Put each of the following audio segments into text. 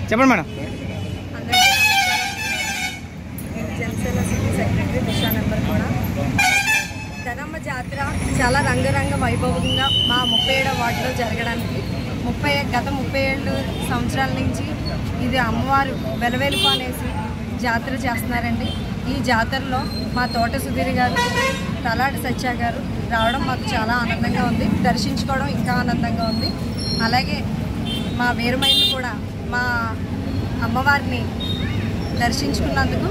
చెప్పండి madam. Janasena city secretary దిశా number కూడా ధనమ్మ జాతర చాలా రంగరంగ వైభవంగా మా 37వ వార్డులో జరగడానికి గత 37 సంవత్సరాల నుంచి ఇది అమ్మవారు వెలవేలుపు అనేసి జాతర చేస్తున్నారండి. ఈ జాతరలో మా తోట సుధీర్ గారు, తలాడి సత్య గారు రావడం మాకు చాలా ఆనందంగా ఉంది. దర్శించుకోవడం ఇంకా ఆనందంగా ఉంది. అలాగే మా వీరమహిళలు కూడా మా అమ్మవారిని దర్శించుకున్నందుకు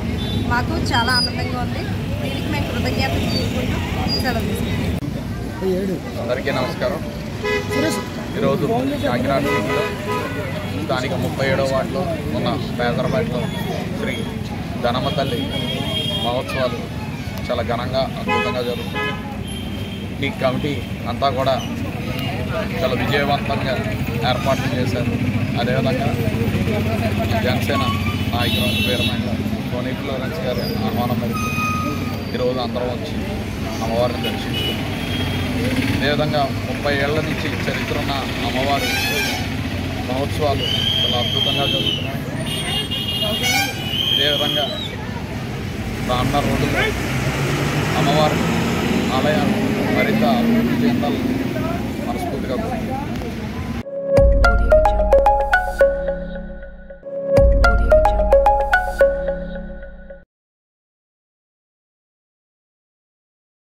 మాకు చాలా ఆనందంగా ఉంది. దీనికి మేము కృతజ్ఞతలు తెలుపుకుంటూ సెలవు తీసుకుంటాం. అందరికీ నమస్కారం. ఈరోజు కాకినాడ స్థానిక 37వ వార్డులో ఉన్న పేదరపేటలో శ్రీ ధనమ్మ తల్లి మహోత్సవాలు చాలా ఘనంగా అద్భుతంగా జరుగుతుంది. ఈ కమిటీ అంతా కూడా చాలా విజయవంతంగా ఏర్పాట్లు చేశారు. అదేవిధంగా జనసేన నాయకులు వీరమైన సోనీ ఫ్లోరెన్స్ గారి ఆహ్వానం మేరకు ఈరోజు అందరం వచ్చి అమ్మవారిని దర్శించుకున్నాం. అదేవిధంగా 30 ఏళ్ల నుంచి చరిత్ర ఉన్న అమ్మవారి మహోత్సవాలు చాలా అద్భుతంగా జరుగుతున్నాయి. ఇదే విధంగా రానున్న రోజుల్లో అమ్మవారి ఆలయాలు మరింత అభివృద్ధి చెందాలని